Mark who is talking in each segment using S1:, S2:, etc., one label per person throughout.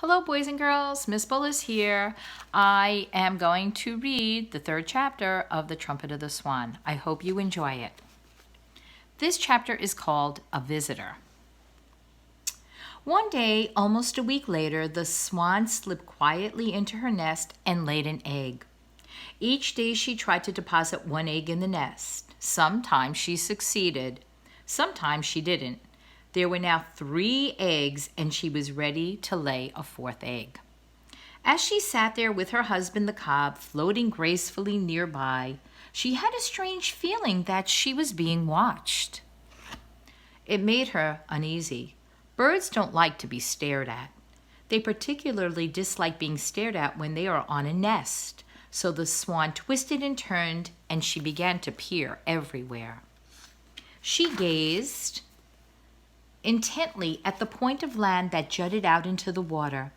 S1: Hello, boys and girls. Miss Bullis here. I am going to read the third chapter of The Trumpet of the Swan. I hope you enjoy it. This chapter is called A Visitor. One day, almost a week later, the swan slipped quietly into her nest and laid an egg. Each day she tried to deposit one egg in the nest. Sometimes she succeeded. Sometimes she didn't. There were now 3 eggs, and she was ready to lay a 4th egg. As she sat there with her husband, the cob, floating gracefully nearby, she had a strange feeling that she was being watched. It made her uneasy. Birds don't like to be stared at. They particularly dislike being stared at when they are on a nest. So the swan twisted and turned, and she began to peer everywhere. She gazed intently at the point of land that jutted out into the water.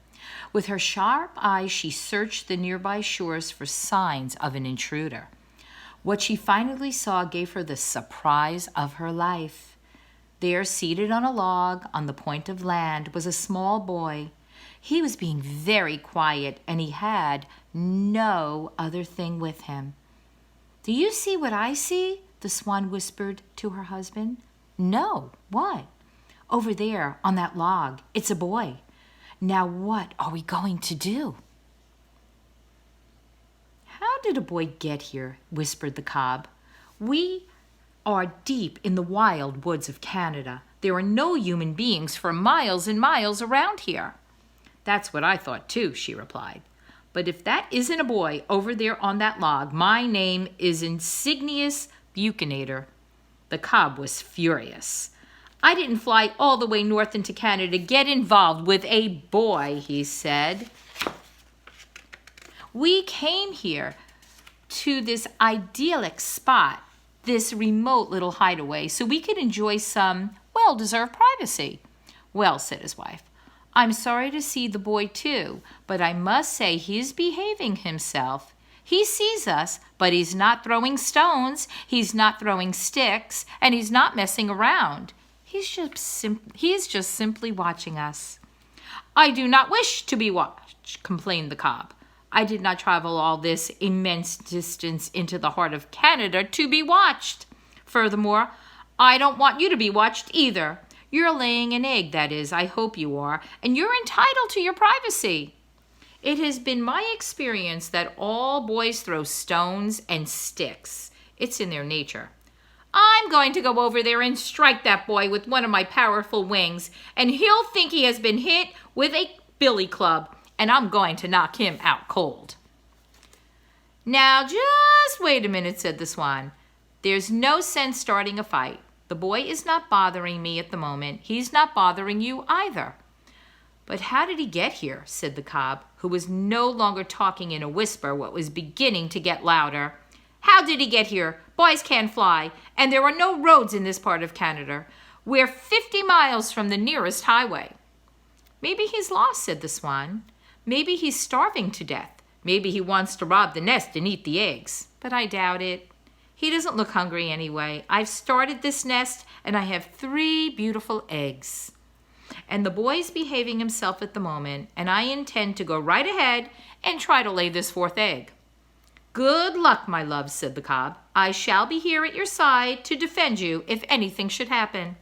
S1: With her sharp eyes, she searched the nearby shores for signs of an intruder. What she finally saw gave her the surprise of her life. There, seated on a log on the point of land, was a small boy. He was being very quiet, and he had no other thing with him. "Do you see what I see?" the swan whispered to her husband. "No, what?" "Over there, on that log. It's a boy. Now what are we going to do?" "How did a boy get here?" whispered the cob. "We are deep in the wild woods of Canada. There are no human beings for miles and miles around here." "That's what I thought too," she replied. "But if that isn't a boy over there on that log, my name is Insignius Buchanator." The cob was furious. "I didn't fly all the way north into Canada to get involved with a boy," he said. "We came here to this idyllic spot, this remote little hideaway, so we could enjoy some well-deserved privacy." "Well," said his wife, "I'm sorry to see the boy too, but I must say he's behaving himself. He sees us, but he's not throwing stones, he's not throwing sticks, and he's not messing around. He's just simply watching us." "I do not wish to be watched," complained the cob. "I did not travel all this immense distance into the heart of Canada to be watched. Furthermore, I don't want you to be watched either. You're laying an egg, that is, I hope you are, and you're entitled to your privacy. It has been my experience that all boys throw stones and sticks. It's in their nature. I'm going to go over there and strike that boy with one of my powerful wings, and he'll think he has been hit with a billy club, and I'm going to knock him out cold." "Now, just wait a minute," said the swan. "There's no sense starting a fight. The boy is not bothering me at the moment. He's not bothering you either." "But how did he get here?" said the cob, who was no longer talking in a whisper, but was beginning to get louder. "How did he get here? Boys can't fly, and there are no roads in this part of Canada. We're 50 miles from the nearest highway." "Maybe he's lost," said the swan. "Maybe he's starving to death. Maybe he wants to rob the nest and eat the eggs. But I doubt it. He doesn't look hungry anyway. I've started this nest, and I have 3 beautiful eggs. And the boy's behaving himself at the moment, and I intend to go right ahead and try to lay this 4th egg." "Good luck, my love," said the cob. "I shall be here at your side to defend you if anything should happen."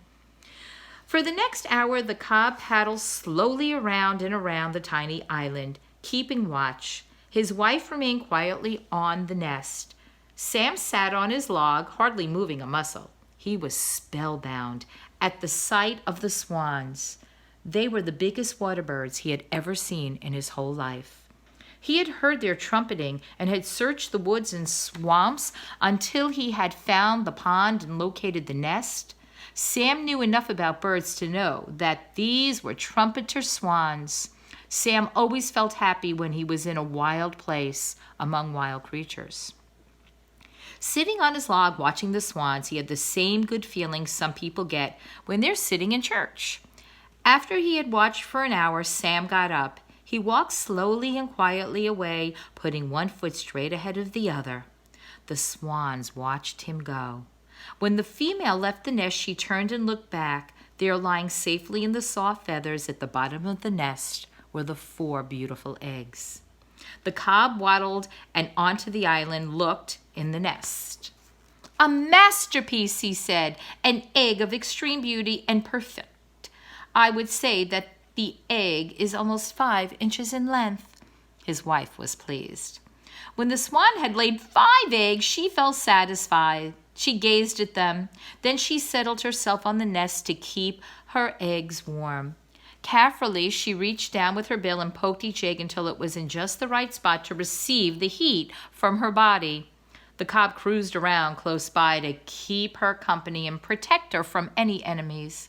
S1: For the next hour, the cob paddled slowly around and around the tiny island, keeping watch. His wife remained quietly on the nest. Sam sat on his log, hardly moving a muscle. He was spellbound at the sight of the swans. They were the biggest water birds he had ever seen in his whole life. He had heard their trumpeting and had searched the woods and swamps until he had found the pond and located the nest. Sam knew enough about birds to know that these were trumpeter swans. Sam always felt happy when he was in a wild place among wild creatures. Sitting on his log watching the swans, he had the same good feeling some people get when they're sitting in church. After he had watched for an hour, Sam got up. He walked slowly and quietly away, putting one foot straight ahead of the other. The swans watched him go. When the female left the nest, she turned and looked back. There, lying safely in the soft feathers at the bottom of the nest, were the 4 beautiful eggs. The cob waddled and onto the island, looked in the nest. "A masterpiece," he said, "an egg of extreme beauty and perfect. I would say that the egg is almost 5 inches in length." His wife was pleased. When the swan had laid 5 eggs, she felt satisfied. She gazed at them. Then she settled herself on the nest to keep her eggs warm. Carefully, she reached down with her bill and poked each egg until it was in just the right spot to receive the heat from her body. The cob cruised around close by to keep her company and protect her from any enemies.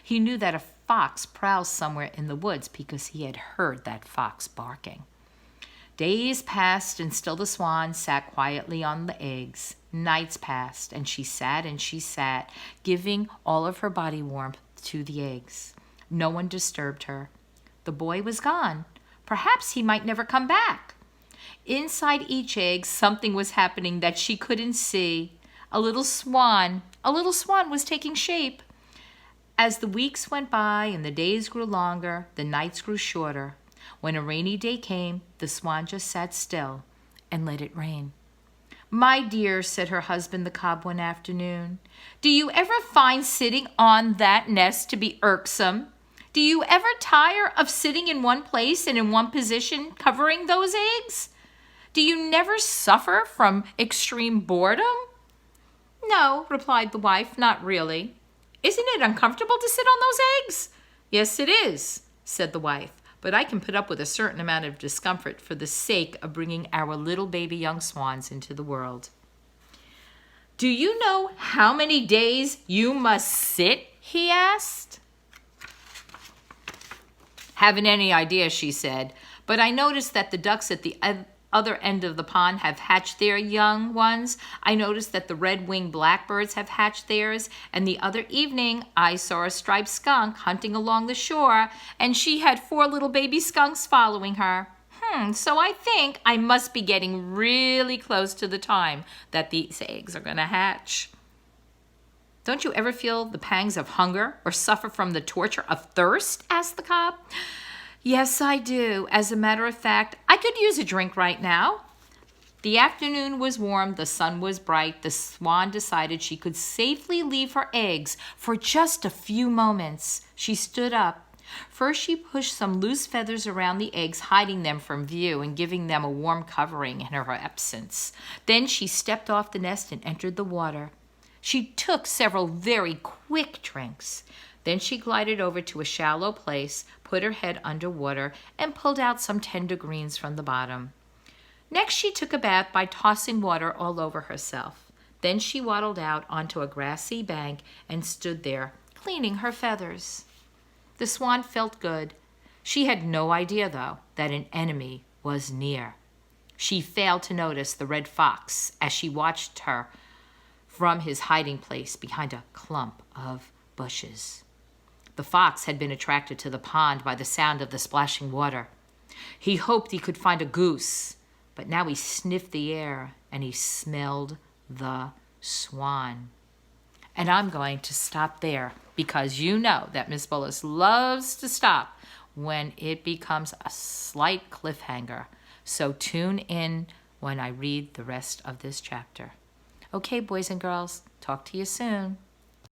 S1: He knew that a fox prowled somewhere in the woods because he had heard that fox barking. Days passed, and still the swan sat quietly on the eggs. Nights passed, and she sat, giving all of her body warmth to the eggs. No one disturbed her. The boy was gone. Perhaps he might never come back. Inside each egg, something was happening that she couldn't see. A little swan was taking shape. As the weeks went by and the days grew longer, the nights grew shorter. When a rainy day came, the swan just sat still and let it rain. "My dear," said her husband, the cob, one afternoon, "do you ever find sitting on that nest to be irksome? Do you ever tire of sitting in one place and in one position covering those eggs? Do you never suffer from extreme boredom?" "No," replied the wife, "not really." "Isn't it uncomfortable to sit on those eggs?" "Yes, it is," said the wife, "but I can put up with a certain amount of discomfort for the sake of bringing our little baby young swans into the world." "Do you know how many days you must sit?" he asked. "Haven't any idea," she said, "but I noticed that the ducks at the other end of the pond have hatched their young ones. I noticed that the red-winged blackbirds have hatched theirs, and the other evening I saw a striped skunk hunting along the shore, and she had 4 little baby skunks following her. So I think I must be getting really close to the time that these eggs are going to hatch." "Don't you ever feel the pangs of hunger or suffer from the torture of thirst?" asked the cob. "Yes, I do. As a matter of fact, I could use a drink right now." The afternoon was warm, the sun was bright. The swan decided she could safely leave her eggs for just a few moments. She stood up. First, she pushed some loose feathers around the eggs, hiding them from view and giving them a warm covering in her absence. Then she stepped off the nest and entered the water. She took several very quick drinks. Then she glided over to a shallow place, put her head under water, and pulled out some tender greens from the bottom. Next, she took a bath by tossing water all over herself. Then she waddled out onto a grassy bank and stood there, cleaning her feathers. The swan felt good. She had no idea, though, that an enemy was near. She failed to notice the red fox as she watched her from his hiding place behind a clump of bushes. The fox had been attracted to the pond by the sound of the splashing water. He hoped he could find a goose, but now he sniffed the air and he smelled the swan. And I'm going to stop there because you know that Miss Bullis loves to stop when it becomes a slight cliffhanger. So tune in when I read the rest of this chapter. Okay, boys and girls, talk to you soon.